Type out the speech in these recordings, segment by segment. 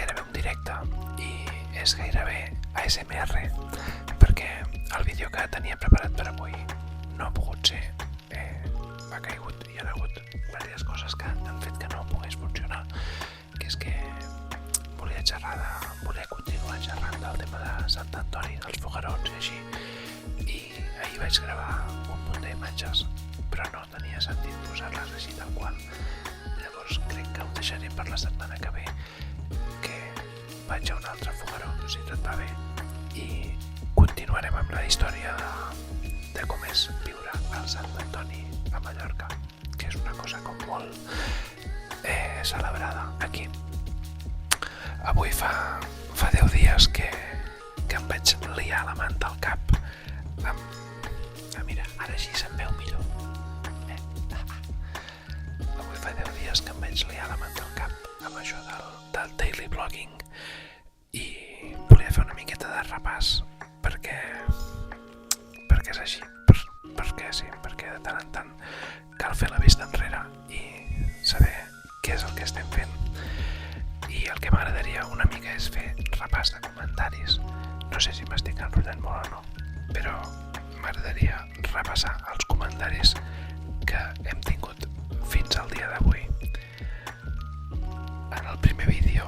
gairebé un directe i és gairebé ASMR perquè el vídeo que tenia preparat per avui no ha pogut ser, m'ha caigut i hi ha hagut diverses coses que han fet que no pogués funcionar, que és que volia continuar xerrant del tema de Sant Antoni, dels foguerons i així, i ahir vaig gravar un munt d'imatges però no tenia sentit posar-les així tal qual. Llavors crec que ho deixaré per la setmana que ve, que vaig a un altre fogueró, si tot va bé, i continuarem amb la història de com és viure al Sant Antoni a Mallorca, que és una cosa com molt celebrada aquí. Avui fa 10 dies que em vaig liar la manta al cap. Mira, ara així se'm veu millor. Avui fa 10 dies que em vaig liar la manta al cap amb això del daily blogging i volia fer una miqueta de repàs perquè és així, perquè de tant en tant cal fer la vista enrere i saber què és el que estem fent. I el que m'agradaria una mica és fer repàs de comentaris. No sé si m'estic enrotllant molt o no, però m'agradaria repassar els comentaris que hem tingut fins al dia d'avui. En el primer vídeo,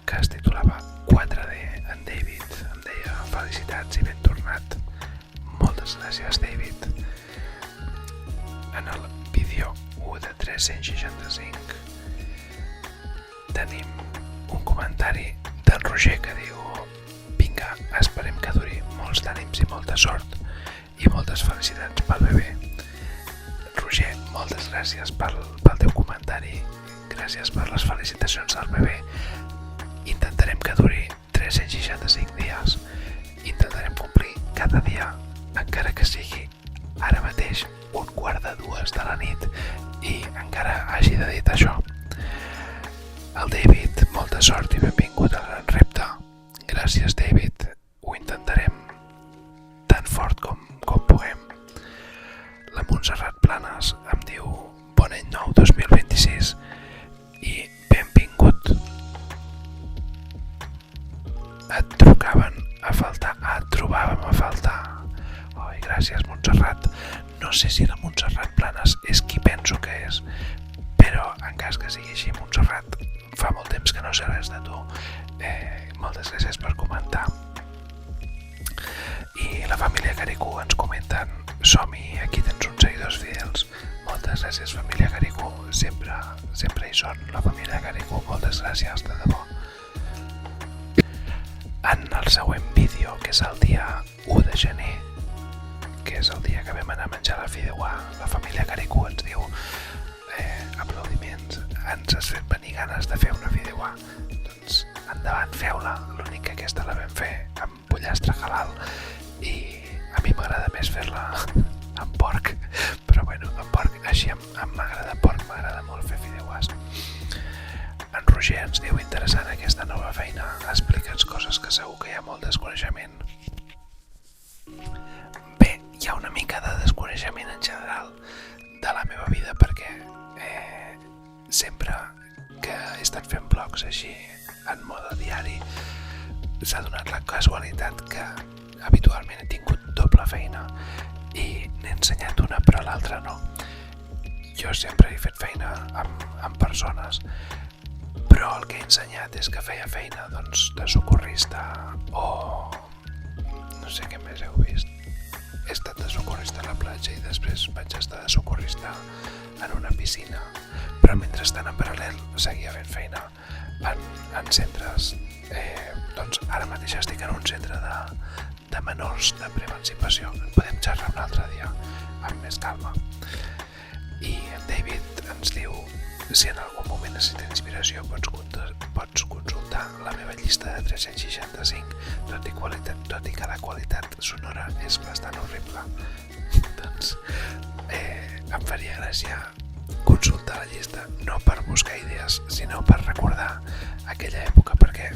que es titulava 4D, en David em deia felicitats i ben tornat. Moltes gràcies, David. En el vídeo 1 de 365 tenim un comentari del Roger que diu: vinga, esperem que duri molts d'ànims i molta sort i moltes felicitats pel bebè. Roger, moltes gràcies pel teu comentari, gràcies per les felicitacions del bebè. Intentarem que duri 365 dies, intentarem complir cada dia, encara que sigui ara mateix 1:45 de la nit i encara hagi de dir això. El David, molta sort i benvingut al gran repte. Gràcies, David, ho intentarem tan fort com puguem. La Montserrat Planes em diu bon any nou 2026 i benvingut. Et trobàvem a faltar. Oi, gràcies, Montserrat. No sé si la Montserrat Planes és qui penso que és, però en cas que sigui així, Montserrat, fa molt temps que no sé res de tu. Moltes gràcies per comentar. I la família Caricú ens comenten: som-hi, aquí tens uns seguidors fidels. Moltes gràcies, família Caricú, sempre hi són, la família Caricú, moltes gràcies, de debò. En el següent vídeo, que és el dia 1 de gener, que és el dia que vam anar a menjar la fideuà, la família Caricú ens diu: aplaudiments, ens has fet venir ganes de fer una fideuà. Doncs endavant, feu-la. L'únic que aquesta la vam fer amb pollastre halal i a mi m'agrada més fer-la amb porc, però bueno, amb porc, així m'agrada porc, m'agrada molt fer fideuàs. En Roger ens diu: interessant aquesta nova feina, explica'ns coses que segur que hi ha molt desconeixement. Bé, hi ha una mica de desconeixement en general de la meva vida perquè sempre que he estat fent blogs així en mode diari s'ha donat la casualitat que habitualment he tingut doble feina i n'he ensenyat una però l'altra no. Jo sempre he fet feina amb persones, però el que he ensenyat és que feia feina de socorrista o no sé què més heu vist. He estat de socorrista a la platja i després vaig estar de socorrista en una piscina, però mentrestant en paral·lel seguia fent feina en centres. Doncs ara mateix estic en un centre de menors de preemancipació. En podem xerrar un altre dia amb més calma. I en David ens diu: si en algun moment necessita inspiració pots consultar la meva llista de 365, tot i que la qualitat sonora és bastant horrible. Doncs em faria gràcia consultar la llista, no per buscar idees, sinó per recordar aquella època, perquè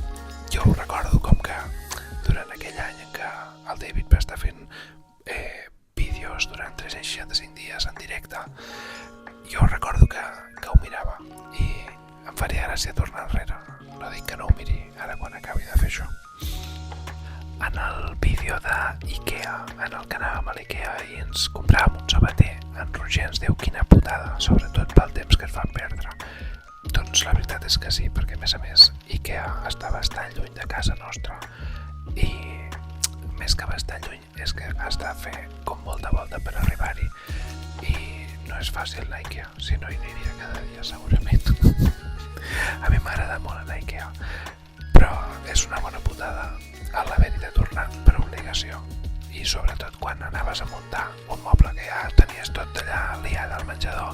jo ho recordo com que durant aquell any en què el David va estar fent vídeos durant 365 dies en directe, jo recordo que ho mirava i em faria gràcia tornar enrere. No dic que no ho miri Ikea, en el que anàvem a l'Ikea i ens compràvem un sabater. En Roger ens diu quina putada, sobretot pel temps que es van perdre. Doncs la veritat és que sí, perquè a més Ikea està bastant lluny de casa nostra i més que bastant lluny és que has de fer com molta volta per arribar-hi i no és fàcil anar a Ikea, si no hi aniria cada dia segurament. A mi m'agrada molt anar a Ikea, però és una bona putada a l'haver-hi de tornar per obligació i sobretot quan anaves a muntar un moble que ja tenies tot allà liat al menjador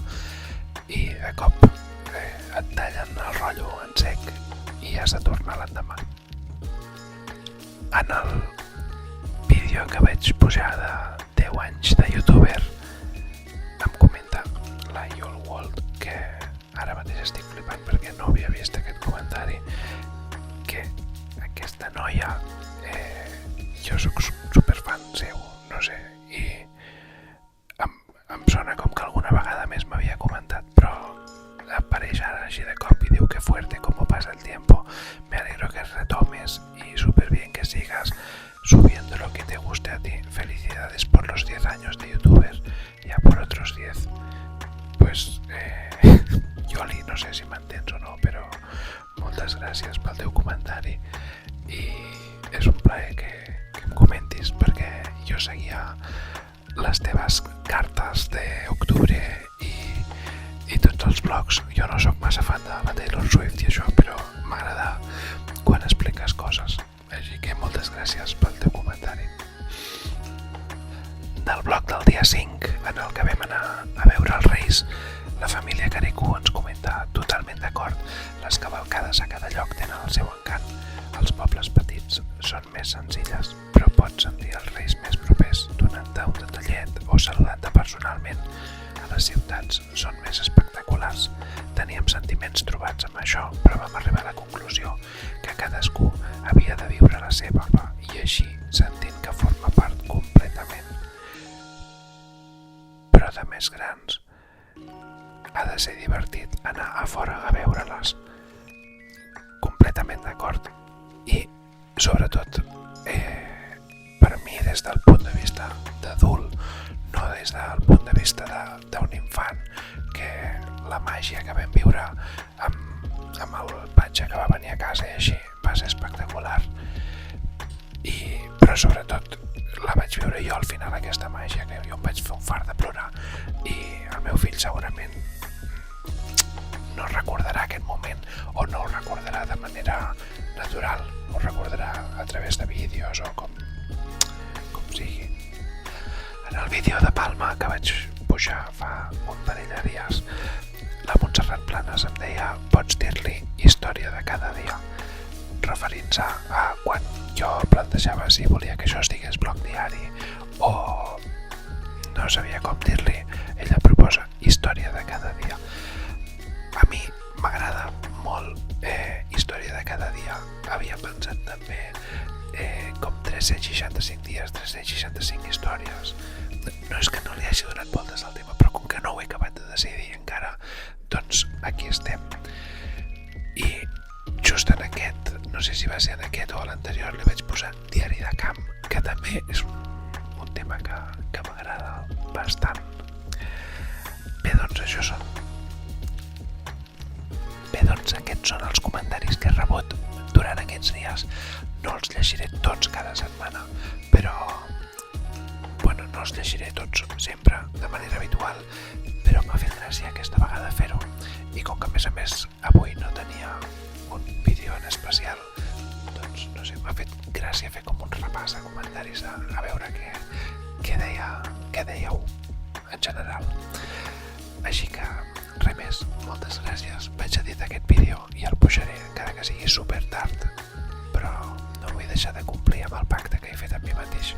i de cop et tallen el rotllo en sec i has de tornar l'endemà. En el vídeo que vaig pujar de 10 anys de youtuber em comenta la Yul World, que ara mateix estic flipant perquè no havia vist aquest comentari, que aquesta noia, jo soc superfan seu, no sé, i em sona com que alguna vegada més m'havia comentat, però apareix ara així de cop y diu que fuerte como pasa el tiempo, me alegro que retomes y súper bien que sigas subiendo lo que te guste a ti, felicidades por los 10 años de youtuber, ya por otros 10. Pues Yoli, no sé si m'entens o no, però moltes gràcies pel teu comentari i és un plaer que em comentis perquè jo seguia les teves cartes d'octubre i tots els blogs. Jo no sóc massa fan de la Taylor Swift i això, però m'agrada quan expliques coses. Així que moltes gràcies pel teu comentari. Del blog del dia 5, en el que vam anar a veure els Reis, la família Caricú ens comenta totalment d'acord. Les cavalcades a cada lloc tenen el seu encant. Els pobles petits són més senzilles, però pots sentir els Reis més propers, donant-te un detallet o saludant-te personalment. A les ciutats són més espectaculars. Teníem sentiments trobats amb això, però vam arribar a la conclusió que cadascú havia de viure la seva i així sentint que forma part completament. Però de més grans ha de ser divertit anar a fora a veure-les. Completament d'acord. I sobretot per mi des del punt de vista d'adult, no des del punt de vista d'un infant, que la màgia que vam viure amb el patge que va venir a casa i així va ser espectacular, però sobretot la vaig viure jo al final, aquesta màgia, que jo em vaig fer un fart de plorar i el meu fill segurament no recordarà aquest moment o no ho recordarà de manera natural, ho recordarà a través de vídeos o com sigui. En el vídeo de Palma que vaig pujar fa un parell de dies, la Montserrat Planes em deia pots dir-li història de cada dia, referint-se a quan jo plantejava si volia que això estigués blog diari o no sabia com dir-li. Ella proposa història de cada dia. A mi m'agrada molt història de cada dia. Havia pensat també com 365 dies, 365 històries. No és que no li hagi donat voltes al tema, però com que no ho he acabat de decidir encara, doncs aquí estem. I just en aquest, no sé si va ser en aquest o a l'anterior, li vaig posar diari de camp, que també és un tema que m'agrada bastant. Bé, doncs això són. Bé, doncs aquests són els comentaris que he rebut durant aquests dies. No els llegiré tots cada setmana, però no els llegiré tots sempre de manera habitual, però m'ha fet gràcia aquesta vegada fer-ho. I com que a més avui no tenia un vídeo en especial, doncs no sé, m'ha fet gràcia fer com un repàs de comentaris a veure què dèieu en general. Així que res més, moltes gràcies. Vaig editar aquest vídeo i el pujaré encara que sigui super tard, però no vull deixar de complir amb el pacte que he fet amb mi mateix.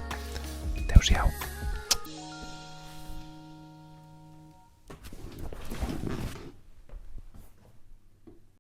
Adéu-siau.